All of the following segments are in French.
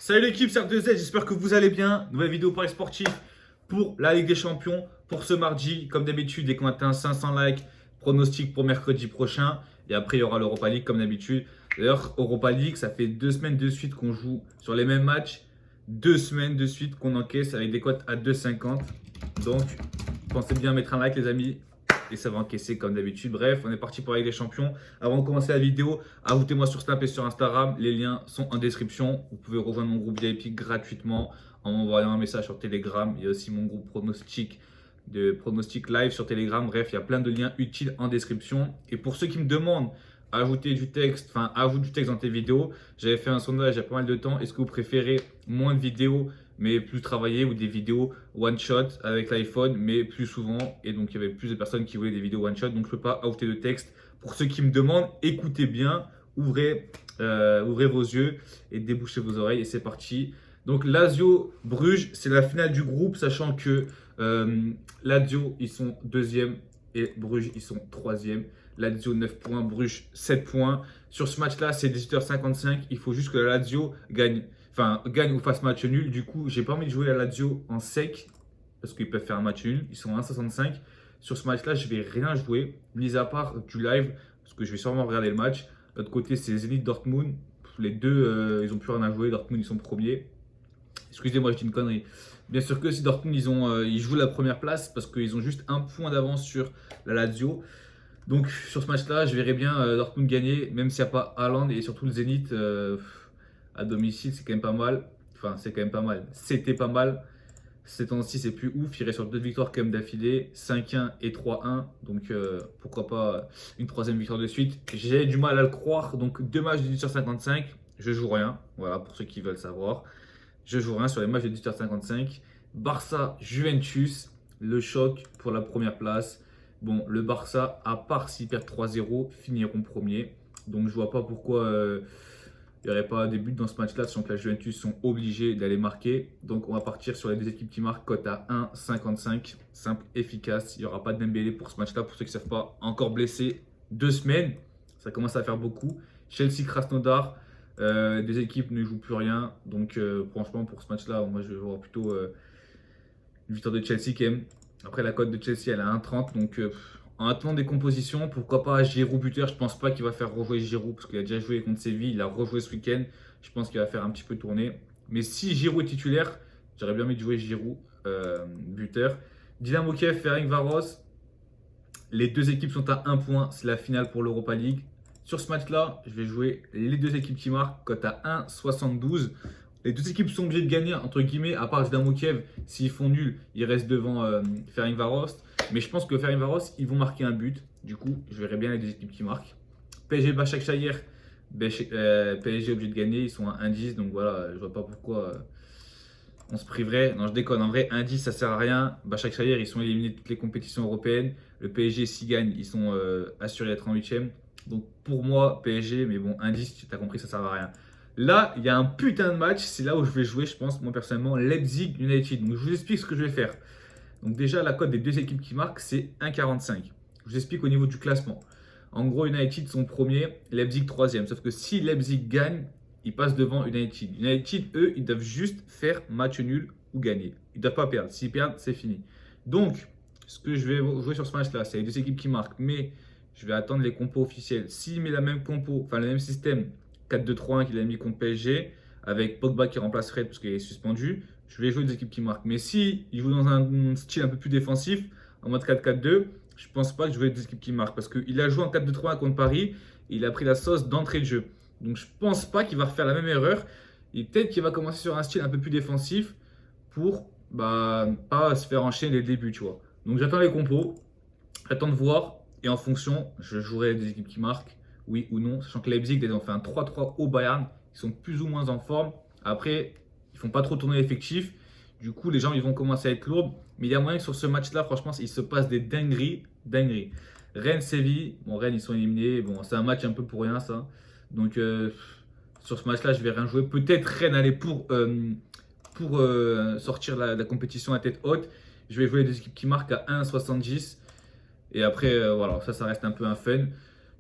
Salut l'équipe, c'est Arc2Z, j'espère que vous allez bien. Nouvelle vidéo Paris Sportif pour la Ligue des Champions pour ce mardi. Comme d'habitude, dès qu'on atteint 500 likes, pronostic pour mercredi prochain. Et après, il y aura l'Europa League comme d'habitude. D'ailleurs, Europa League, ça fait 2 semaines de suite qu'on joue sur les mêmes matchs. 2 semaines de suite qu'on encaisse avec des cotes à 2,50. Donc, pensez bien à mettre un like les amis. Et ça va encaisser comme d'habitude. Bref, on est parti pour la Ligue des Champions. Avant de commencer la vidéo, ajoutez-moi sur Snap et sur Instagram. Les liens sont en description. Vous pouvez rejoindre mon groupe VIP gratuitement en m'envoyant un message sur Telegram. Il y a aussi mon groupe pronostic live sur Telegram. Bref, il y a plein de liens utiles en description. Et pour ceux qui me demandent, ajouter du texte, ajoute du texte dans tes vidéos. J'avais fait un sondage il y a pas mal de temps. Est-ce que vous préférez moins de vidéos mais plus travaillées ou des vidéos one shot avec l'iPhone mais plus souvent? Et donc il y avait plus de personnes qui voulaient des vidéos one shot, donc je ne peux pas ajouter de texte. Pour ceux qui me demandent, écoutez bien, ouvrez vos yeux et débouchez vos oreilles et c'est parti. Donc Lazio Bruges, c'est la finale du groupe, sachant que Lazio ils sont deuxième et Bruges ils sont troisième. Lazio 9 points, Bruges 7 points. Sur ce match-là, c'est 18h55. Il faut juste que la Lazio gagne ou fasse match nul. Du coup, j'ai pas envie de jouer la Lazio en sec parce qu'ils peuvent faire un match nul. Ils sont à 1,65. Sur ce match-là, je vais rien jouer, mis à part du live parce que je vais sûrement regarder le match. De l'autre côté, c'est Zenit Dortmund. Les deux, ils ont plus rien à jouer. Dortmund, ils sont premiers. Excusez-moi, je dis une connerie. Bien sûr que si Dortmund, ils jouent la première place parce qu'ils ont juste un point d'avance sur la Lazio. Donc sur ce match-là, je verrais bien Dortmund gagner, même s'il n'y a pas Haaland et surtout le Zénith à domicile, c'est quand même pas mal. Enfin, c'est quand même pas mal. C'était pas mal. Ces temps-ci, c'est plus ouf. Il reste sur 2 victoires quand même d'affilée, 5-1 et 3-1. Donc pourquoi pas une troisième victoire de suite. J'ai du mal à le croire. Donc 2 matchs de 18h55, je joue rien. Voilà, pour ceux qui veulent savoir. Je joue rien sur les matchs de 18h55. Barça, Juventus, le choc pour la première place. Bon, le Barça, à part s'ils perdent 3-0, finiront premier. Donc, je vois pas pourquoi il n'y aurait pas des buts dans ce match-là, sachant que la Juventus sont obligés d'aller marquer. Donc, on va partir sur les deux équipes qui marquent, cote à 1,55. Simple, efficace. Il n'y aura pas de Dembélé pour ce match-là. Pour ceux qui ne savent pas, encore blessé 2 semaines. Ça commence à faire beaucoup. Chelsea, Krasnodar, des équipes ne jouent plus rien. Donc, franchement, pour ce match-là, moi, je vais voir plutôt une victoire de Chelsea quand même. Après, la cote de Chelsea, elle est à 1,30. Donc, en attendant des compositions, pourquoi pas Giroud buteur. Je pense pas qu'il va faire rejouer Giroud parce qu'il a déjà joué contre Séville. Il a rejoué ce week-end. Je pense qu'il va faire un petit peu tourner. Mais si Giroud est titulaire, j'aurais bien envie de jouer Giroud buteur. Dynamo Kiev, Ferencváros. Les deux équipes sont à 1 point. C'est la finale pour l'Europa League. Sur ce match-là, je vais jouer les deux équipes qui marquent. Cote à 1,72. Les deux équipes sont obligées de gagner, entre guillemets, à part Dynamo Kiev. S'ils font nul, ils restent devant Ferencváros. Mais je pense que Ferencváros, ils vont marquer un but. Du coup, je verrai bien les deux équipes qui marquent. PSG, Başakşehir. PSG obligé de gagner. Ils sont à 1,10. Donc voilà, je vois pas pourquoi on se priverait. Non, je déconne. En vrai, 1,10, ça sert à rien. Başakşehir, ils sont éliminés de toutes les compétitions européennes. Le PSG, s'ils gagnent, ils sont assurés d'être en 8e. Donc pour moi, PSG, mais bon, 1,10, tu as compris, ça sert à rien. Là, il y a un putain de match. C'est là où je vais jouer, je pense, moi personnellement, Leipzig United. Donc je vous explique ce que je vais faire. Donc déjà, la cote des deux équipes qui marquent, c'est 1,45. Je vous explique au niveau du classement. En gros, United sont premiers, Leipzig troisième. Sauf que si Leipzig gagne, ils passent devant United. United, eux, ils doivent juste faire match nul ou gagner. Ils ne doivent pas perdre. S'ils perdent, c'est fini. Donc, ce que je vais jouer sur ce match-là, c'est les deux équipes qui marquent. Mais je vais attendre les compos officiels. S'il met la même compo, enfin le même système, 4-2-3-1 qu'il a mis contre PSG, avec Pogba qui remplace Fred parce qu'il est suspendu, je vais jouer des équipes qui marquent. Mais si il joue dans un style un peu plus défensif, en mode 4-4-2, je pense pas que je vais des équipes qui marquent. Parce qu'il a joué en 4-2-3-1 contre Paris, et il a pris la sauce d'entrée de jeu. Donc je pense pas qu'il va refaire la même erreur. Et peut-être qu'il va commencer sur un style un peu plus défensif pour pas se faire enchaîner dès le début, tu vois. Donc j'attends les compos, j'attends de voir. Et en fonction, je jouerai des équipes qui marquent, oui ou non. Sachant que Leipzig, ils ont fait un 3-3 au Bayern. Ils sont plus ou moins en forme. Après, ils font pas trop tourner l'effectif. Du coup, les gens ils vont commencer à être lourds. Mais il y a moyen que sur ce match-là, franchement, il se passe des dingueries. Rennes-Séville. Bon, Rennes, ils sont éliminés. Bon, c'est un match un peu pour rien, ça. Donc, sur ce match-là, je vais rien jouer. Peut-être Rennes aller pour sortir la compétition à tête haute. Je vais jouer des équipes qui marquent à 1,70. Et après, voilà, ça reste un peu un fun.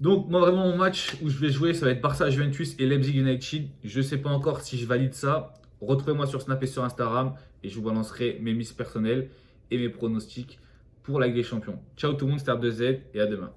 Donc, moi, vraiment, mon match où je vais jouer, ça va être Barça Juventus et Leipzig United. Je ne sais pas encore si je valide ça. Retrouvez-moi sur Snap et sur Instagram et je vous balancerai mes miss personnelles et mes pronostics pour la Ligue des Champions. Ciao tout le monde, c'était R2Z et à demain.